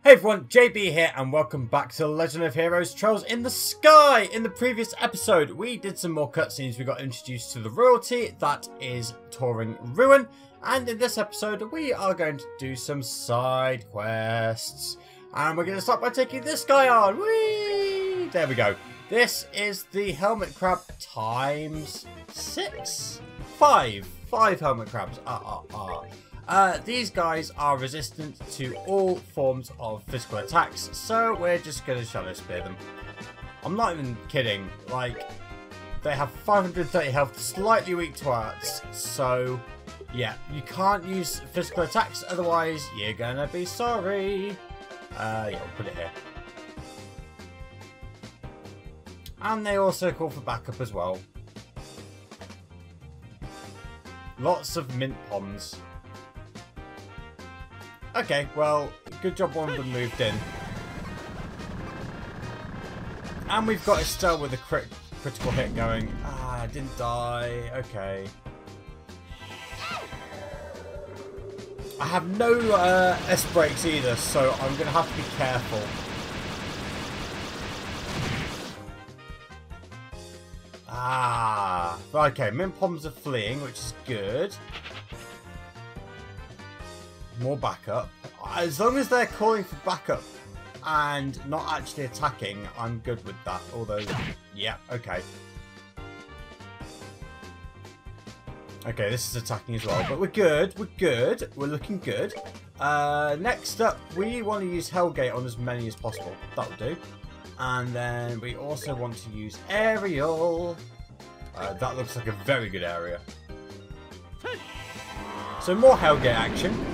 Hey everyone, JB here and welcome back to The Legend of Heroes Trails in the Sky! In the previous episode, we did some more cutscenes. We got introduced to the royalty that is touring Ruin. And in this episode, we are going to do some side quests. And we're going to start by taking this guy on. Whee! There we go. This is the Helmet Crab times 6? 5. 5 Helmet Crabs. These guys are resistant to all forms of physical attacks, so we're just going to Shadow Spear them. I'm not even kidding, like, they have 530 health, slightly weak to arts, so yeah, you can't use physical attacks, otherwise you're gonna be sorry. Yeah, we'll put it here. And they also call for backup as well. Lots of mint bombs. Okay, well, good job one of them moved in. And we've got Estelle with a critical hit going. Ah, didn't die. Okay. I have no S breaks either, so I'm going to have to be careful. Ah, okay, mint bombs are fleeing, which is good. More backup. As long as they're calling for backup and not actually attacking, I'm good with that. Although, yeah, okay. Okay, this is attacking as well, but we're good. We're good. We're looking good. Next up, we want to use Hellgate on as many as possible. That'll do. And then we also want to use Aerial. That looks like a very good area. So more Hellgate action.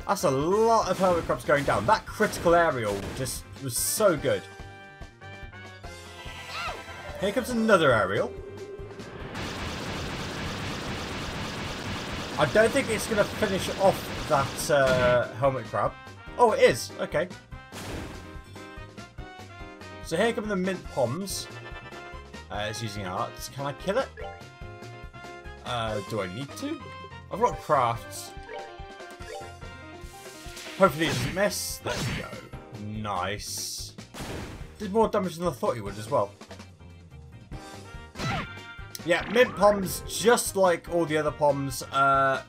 That's a lot of Helmet Crabs going down. That critical aerial just was so good. Here comes another aerial. I don't think it's going to finish off that Helmet Crab. Oh, it is. Okay. So here come the mint bombs. It's using arts. Can I kill it? Do I need to? I've got crafts. Hopefully it doesn't miss. There we go. Nice. Did more damage than I thought he would as well. Yeah, mint poms, just like all the other poms, not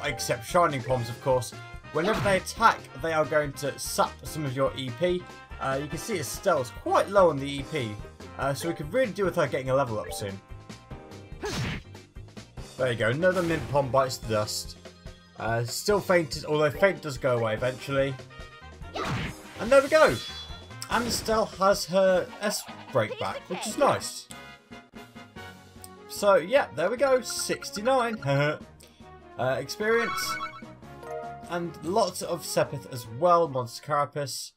except shining poms, of course. Whenever they attack, they are going to sap some of your EP. You can see Estelle's quite low on the EP, so we could really do with her getting a level up soon. There you go, another mint pom bites the dust. Still fainted, although faint does go away eventually. And there we go! And Estelle has her S break back, which is nice. So yeah, there we go, 69. Experience. And lots of Sepith as well, Monster Carapace.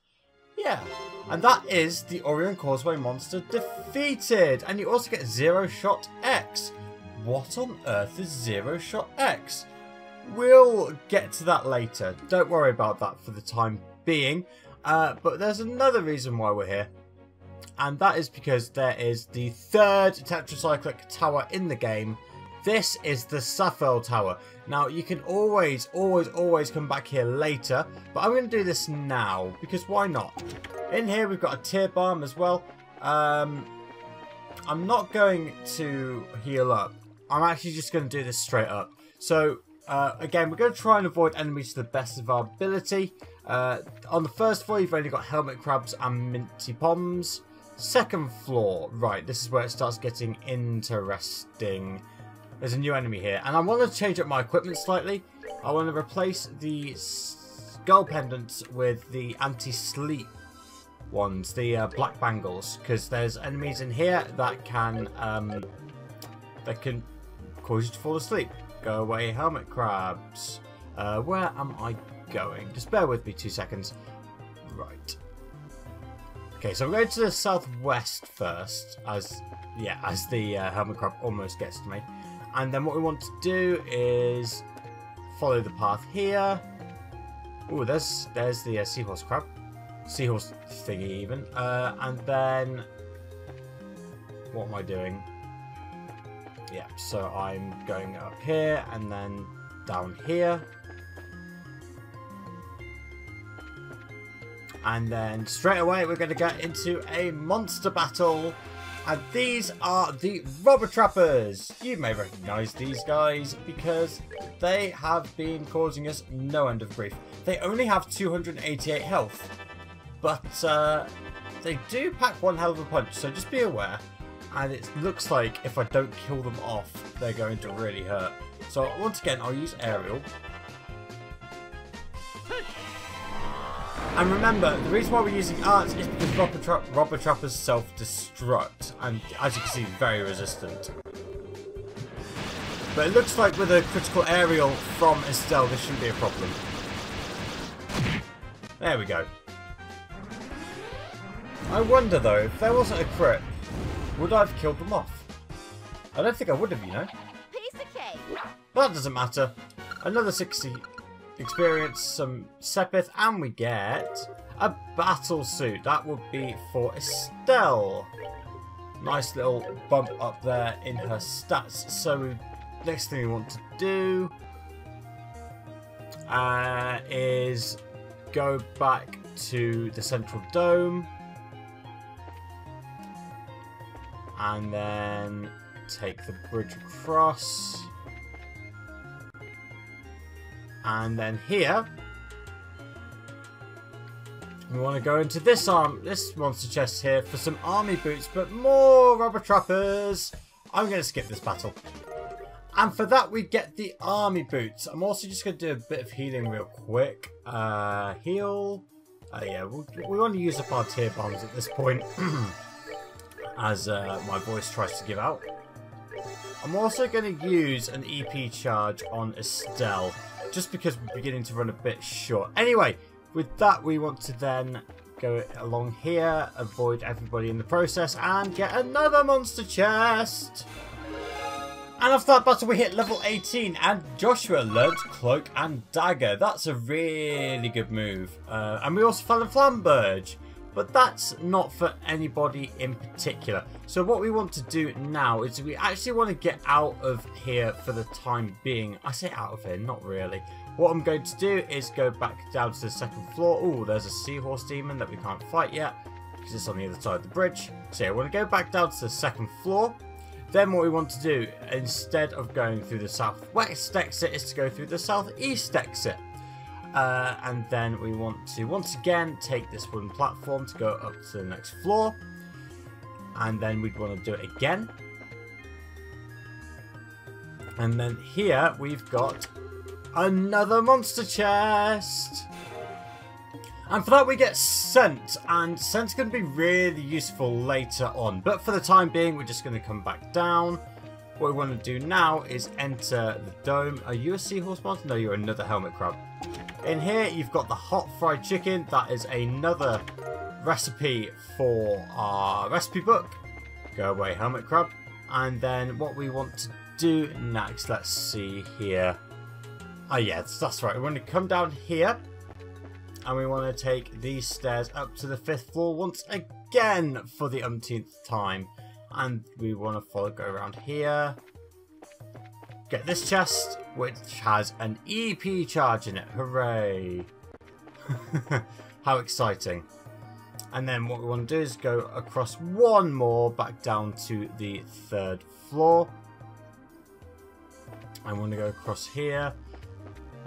Yeah, and that is the Aurian Causeway monster defeated. And you also get Zero Shot X. What on earth is Zero Shot X? We'll get to that later. Don't worry about that for the time being. But there's another reason why we're here. And that is because there is the third tetracyclic tower in the game. This is the Sapphirl Tower. Now, you can always come back here later. But I'm going to do this now. Because why not? In here, we've got a tier balm as well. I'm not going to heal up. I'm actually just going to do this straight up. So, again, we're going to try and avoid enemies to the best of our ability. On the first floor, you've only got Helmet Crabs and Minty Poms. Second floor, right, this is where it starts getting interesting. There's a new enemy here, and I want to change up my equipment slightly. I want to replace the skull pendants with the anti-sleep ones, the black bangles, because there's enemies in here that can cause you to fall asleep. Go away, Helmet Crabs. Where am I going? Just bear with me 2 seconds. Right. Okay, so I'm going to the southwest first, as the Helmet Crab almost gets to me. And then what we want to do is follow the path here. Oh, there's the Seahorse Crab. Seahorse thingy even. And then, what am I doing? Yeah, so I'm going up here and then down here. And then straight away we're going to get into a monster battle. And these are the Robber Trappers. You may recognise these guys because they have been causing us no end of grief. They only have 288 health. But they do pack one hell of a punch, so just be aware. And it looks like if I don't kill them off, they're going to really hurt. So once again, I'll use Aerial. And remember, the reason why we're using arts is because Robber Trappers self-destruct. And as you can see, very resistant. But it looks like with a critical Aerial from Estelle, this shouldn't be a problem. There we go. I wonder though, if there wasn't a crit, would I have killed them off? I don't think I would have, you know. Piece of cake. But that doesn't matter. Another 60 experience, some Sepith, and we get a battle suit. That would be for Estelle. Nice little bump up there in her stats. So next thing we want to do is go back to the central dome. And then take the bridge across. And then here, we want to go into this monster chest here for some army boots, but more Robber Trappers. I'm going to skip this battle. And for that, we get the army boots. I'm also just going to do a bit of healing real quick. Heal. Yeah, we want to use up our tier bombs at this point. As my voice tries to give out. I'm also going to use an EP charge on Estelle, just because we're beginning to run a bit short. Anyway, with that we want to then go along here, avoid everybody in the process, and get another monster chest. And after that battle we hit level 18, and Joshua learned Cloak and Dagger. That's a really good move. And we also fell in Flamberge. But that's not for anybody in particular. So what we want to do now is we actually want to get out of here for the time being. I say out of here, not really. What I'm going to do is go back down to the second floor. Oh, there's a Seahorse Demon that we can't fight yet because it's on the other side of the bridge. So yeah, I want to go back down to the second floor. Then what we want to do, instead of going through the southwest exit, is to go through the southeast exit. And then we want to once again take this wooden platform to go up to the next floor, and then we'd want to do it again, and then here we've got another monster chest, and for that we get scent, and scent's going to be really useful later on, but for the time being we're just going to come back down. What we want to do now is enter the dome. Are you a seahorse monster? No, you're another helmet crab. In here, you've got the hot fried chicken. That is another recipe for our recipe book. Go away, hermit crab. And then what we want to do next, let's see here. Oh yeah, that's right. We want to come down here. And we want to take these stairs up to the 5th floor once again for the umpteenth time. And we want to go around here. Get this chest, which has an EP charge in it. Hooray! How exciting. And then what we want to do is go across one more back down to the 3rd floor. I want to go across here.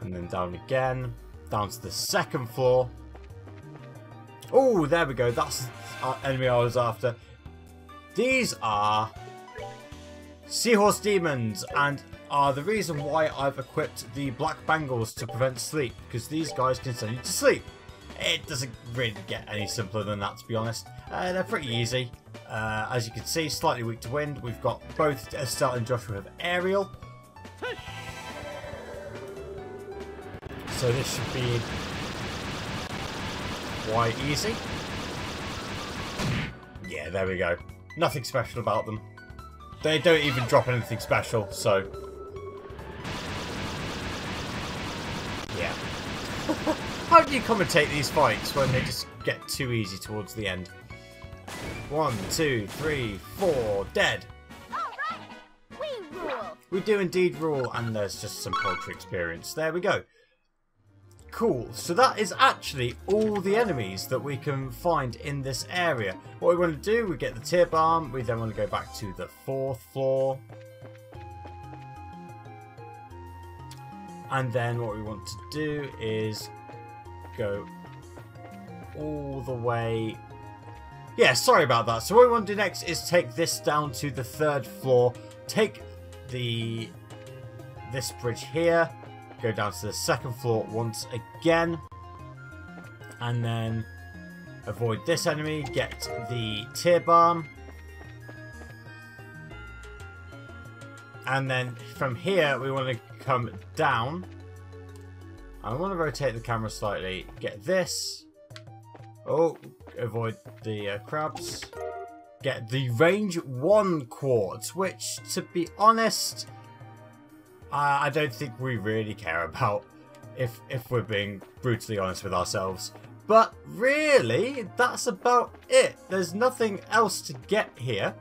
And then down again. Down to the 2nd floor. Oh, there we go. That's our enemy I was after. These are Seahorse Demons, and are the reason why I've equipped the black bangles to prevent sleep, because these guys can send you to sleep. It doesn't really get any simpler than that, to be honest. They're pretty easy. As you can see, slightly weak to wind. We've got both Estelle and Joshua with Aerial. So this should be quite easy. Yeah, there we go. Nothing special about them. They don't even drop anything special, so... yeah. How do you commentate these fights when they just get too easy towards the end? 1, 2, 3, 4, dead! Alright, we rule! We do indeed rule, and there's just some poultry experience. There we go. cool. So that is actually all the enemies that we can find in this area. What we want to do, we get the tier Balm. We then want to go back to the 4th floor. And then what we want to do is go all the way. Yeah, sorry about that. So what we want to do next is take this down to the 3rd floor. Take this bridge here. Go down to the 2nd floor once again. And then avoid this enemy. Get the tier Balm. And then from here we want to come down. I want to rotate the camera slightly. Get this. Oh, avoid the crabs. Get the range 1 quartz, which, to be honest, I don't think we really care about, if we're being brutally honest with ourselves. But really, that's about it. There's nothing else to get here.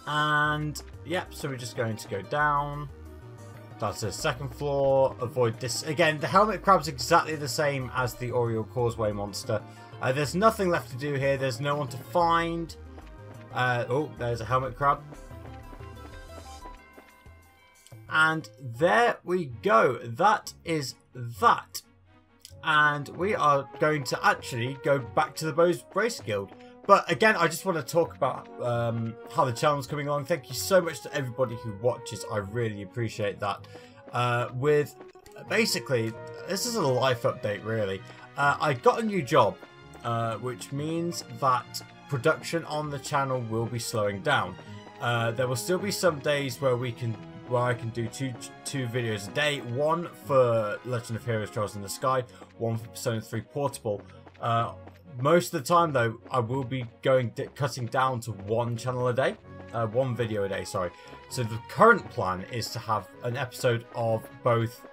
And, yep, so we're just going to go down. That's the 2nd floor. Avoid this. Again, the helmet crab's exactly the same as the Aurian Causeway monster. There's nothing left to do here. There's no one to find. Oh, there's a helmet crab. And there we go. That is that. And we are going to actually go back to the Brace Guild. But again, I just want to talk about how the channel's coming along. Thank you so much to everybody who watches. I really appreciate that. With basically, this is a life update really. I got a new job, which means that production on the channel will be slowing down. There will still be some days where I can do two videos a day. One for Legend of Heroes Trails in the Sky, one for Persona 3 Portable. Most of the time though, I will be cutting down to one channel a day. One video a day, sorry. So the current plan is to have an episode of both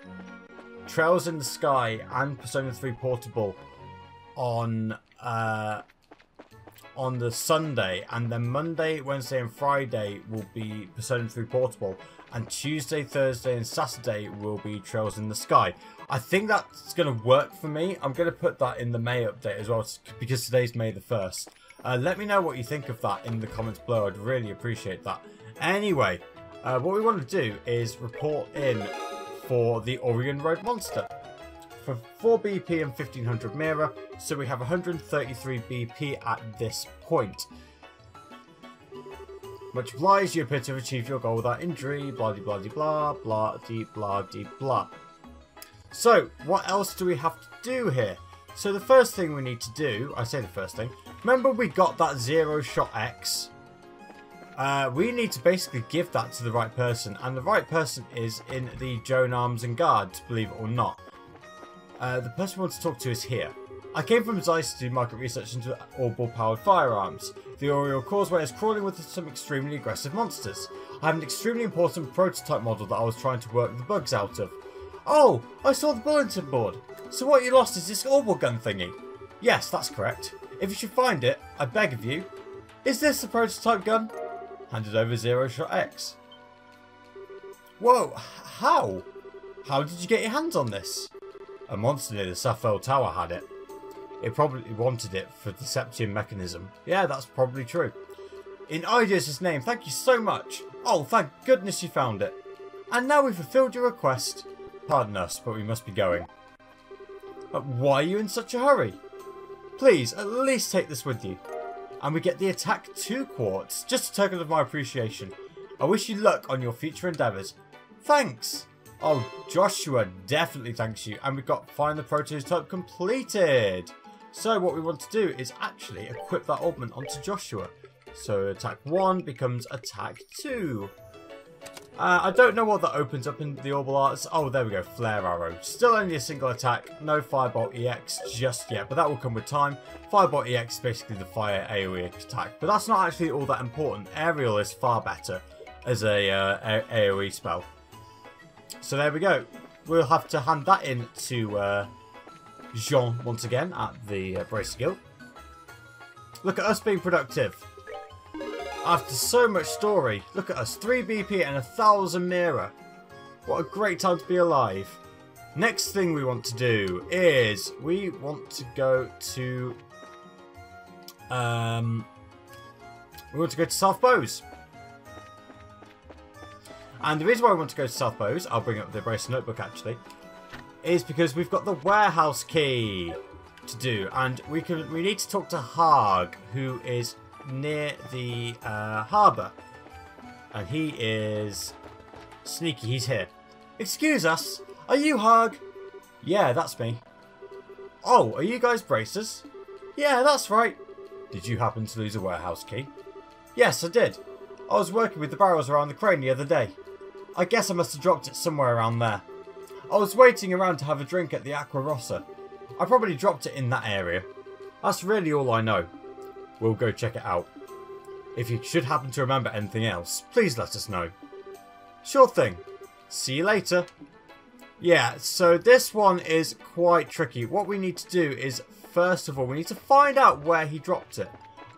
Trails in the Sky and Persona 3 Portable on the Sunday, and then Monday, Wednesday and Friday will be Persona 3 Portable, and Tuesday, Thursday and Saturday will be Trails in the Sky. I think that's going to work for me. I'm going to put that in the May update as well, because today's May the 1st. Let me know what you think of that in the comments below. I'd really appreciate that. Anyway, what we want to do is report in for the Aurian Road Monster. For 4 BP and 1500 Mira, so we have 133 BP at this point. Much obliged, you appear to have achieved your goal without injury, blah de blah de blah, blah de blah de blah. So, what else do we have to do here? So the first thing we need to do, I say the first thing, remember we got that 0-shot X? We need to basically give that to the right person, and the right person is in the Joan Arms and Guards, believe it or not. The person we want to talk to is here. I came from Zeiss to do market research into orbital-powered firearms. The Aurian Causeway is crawling with some extremely aggressive monsters. I have an extremely important prototype model that I was trying to work the bugs out of. Oh, I saw the bulletin board. So what you lost is this orbital gun thingy. Yes, that's correct. If you should find it, I beg of you. Is this the prototype gun? Handed over 0-shot X. Whoa, how? How did you get your hands on this? A monster near the Sapphirl Tower had it. It probably wanted it for the Septium mechanism. Yeah, that's probably true. In Ideas' name, thank you so much. Oh, thank goodness you found it. And now we've fulfilled your request. Pardon us, but we must be going. But why are you in such a hurry? Please, at least take this with you. And we get the attack 2 quartz, just a token of my appreciation. I wish you luck on your future endeavours. Thanks. Oh, Joshua definitely thanks you. And we've got find the prototype completed. So what we want to do is actually equip that augment onto Joshua. So attack 1 becomes attack 2. I don't know what that opens up in the Orbital Arts. Oh, there we go. Flare Arrow. Still only a single attack. No Firebolt EX just yet, but that will come with time. Firebolt EX is basically the fire AoE attack, but that's not actually all that important. Aerial is far better as a AoE spell. So there we go. We'll have to hand that in to Jean once again at the Bracer Guild. Look at us being productive. After so much story, look at us, 3 BP and 1000 Mira. What a great time to be alive. Next thing we want to do is we want to go to South Bows. And the reason why we want to go to South Bows, I'll bring up the Bracer Notebook actually, is because we've got the warehouse key to do, and we need to talk to Harg, who is near the harbour, and he is sneaky. He's here. Excuse us, are you Harg? Yeah, that's me. Oh, are you guys bracers? Yeah, that's right. Did you happen to lose a warehouse key? Yes, I did. I was working with the barrels around the crane the other day. I guess I must have dropped it somewhere around there. I was waiting around to have a drink at the Aqua Rossa. I probably dropped it in that area. That's really all I know. We'll go check it out. If you should happen to remember anything else, please let us know. Sure thing. See you later. Yeah, so this one is quite tricky. What we need to do is, first of all, we need to find out where he dropped it.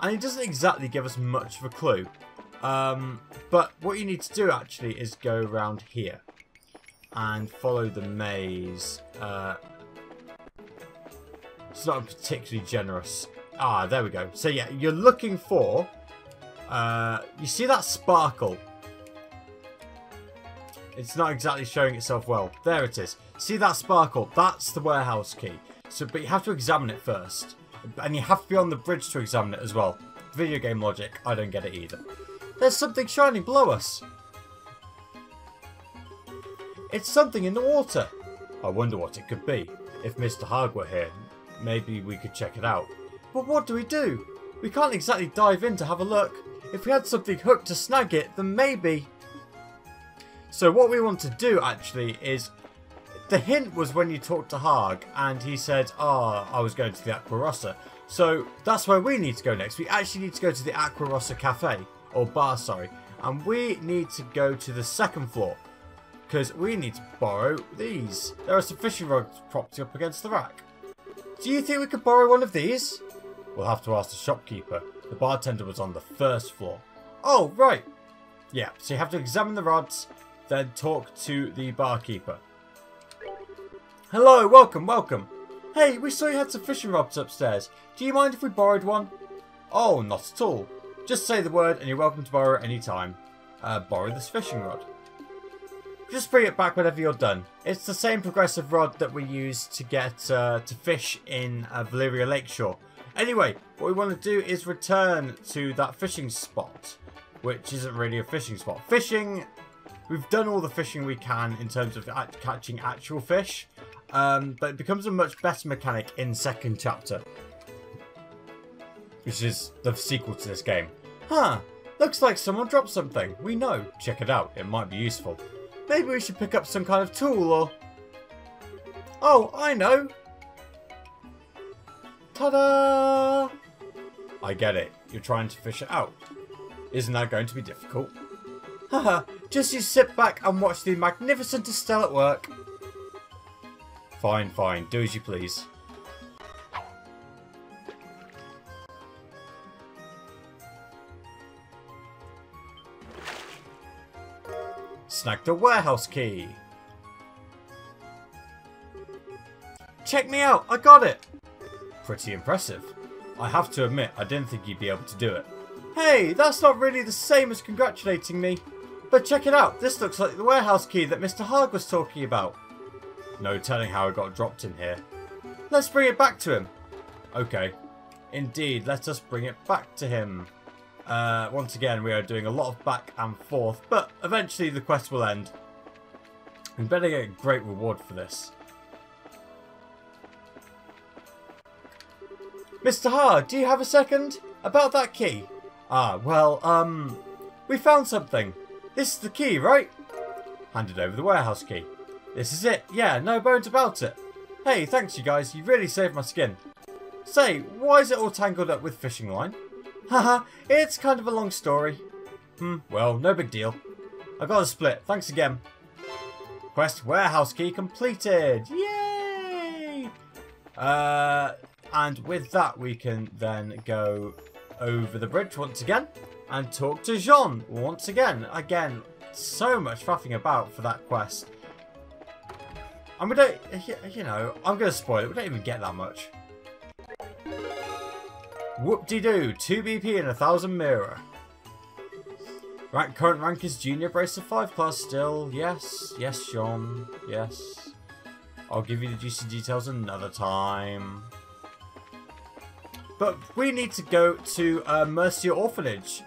And he doesn't exactly give us much of a clue. But what you need to do actually is go around here and follow the maze. It's not particularly generous. Ah, there we go. So yeah, you're looking for, you see that sparkle? It's not exactly showing itself well. There it is. See that sparkle? That's the warehouse key. So, but you have to examine it first. And you have to be on the bridge to examine it as well. Video game logic, I don't get it either. There's something shining below us. It's something in the water. I wonder what it could be. If Mr. Harg were here, maybe we could check it out. But what do? We can't exactly dive in to have a look. If we had something hooked to snag it, then maybe. So what we want to do actually is, the hint was when you talked to Harg and he said, I was going to the Aqua Rossa. So that's where we need to go next. We actually need to go to the Aqua Rossa cafe, or bar, sorry. And we need to go to the second floor, because we need to borrow these. There are some fishing rods propped up against the rack. Do you think we could borrow one of these? We'll have to ask the shopkeeper. The bartender was on the first floor. Oh, right. Yeah, so you have to examine the rods, then talk to the barkeeper. Hello, welcome, welcome. Hey, we saw you had some fishing rods upstairs. Do you mind if we borrowed one? Oh, not at all. Just say the word and you're welcome to borrow it any time. Borrow this fishing rod. Just bring it back whenever you're done. It's the same progressive rod that we use to get to fish in Valeria Lakeshore. Anyway, what we want to do is return to that fishing spot, which isn't really a fishing spot. Fishing, we've done all the fishing we can in terms of catching actual fish, but it becomes a much better mechanic in second chapter, which is the sequel to this game. Huh, looks like someone dropped something. We know. Check it out, it might be useful. Maybe we should pick up some kind of tool or... Oh, I know! Ta-da! I get it. You're trying to fish it out. Isn't that going to be difficult? Haha, just you sit back and watch the magnificent Estelle at work. Fine, fine. Do as you please. Snagged a warehouse key. Check me out, I got it! Pretty impressive. I have to admit, I didn't think you'd be able to do it. Hey, that's not really the same as congratulating me. But check it out, this looks like the warehouse key that Mr. Harg was talking about. No telling how it got dropped in here. Let's bring it back to him. Okay. Indeed, let us bring it back to him. Once again, we are doing a lot of back and forth, but eventually the quest will end. We better get a great reward for this. Mr. Harg, do you have a second? About that key? Ah, well, we found something. This is the key, right? Handed over the warehouse key. This is it. Yeah, no bones about it. Hey, thanks you guys. You really saved my skin. Say, why is it all tangled up with fishing line? Haha, it's kind of a long story. Well, no big deal. I got a split. Thanks again. Quest warehouse key completed. Yay! And with that, we can then go over the bridge once again and talk to Jean once again. Again, so much faffing about for that quest. And we don't, you know, I'm going to spoil it. We don't even get that much. Whoop-de-doo. 2 BP and 1000 mirror. Current rank is Junior Bracer 5 class still. Yes. Yes, Sean. Yes. I'll give you the juicy details another time. But we need to go to Mercia Orphanage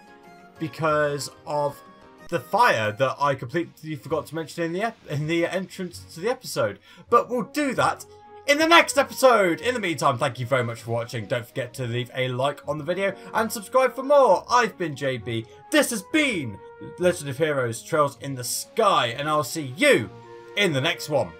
because of the fire that I completely forgot to mention in the entrance to the episode. But we'll do that in the next episode. In the meantime, thank you very much for watching. Don't forget to leave a like on the video and subscribe for more. I've been JB. This has been Legend of Heroes Trails in the Sky, and I'll see you in the next one.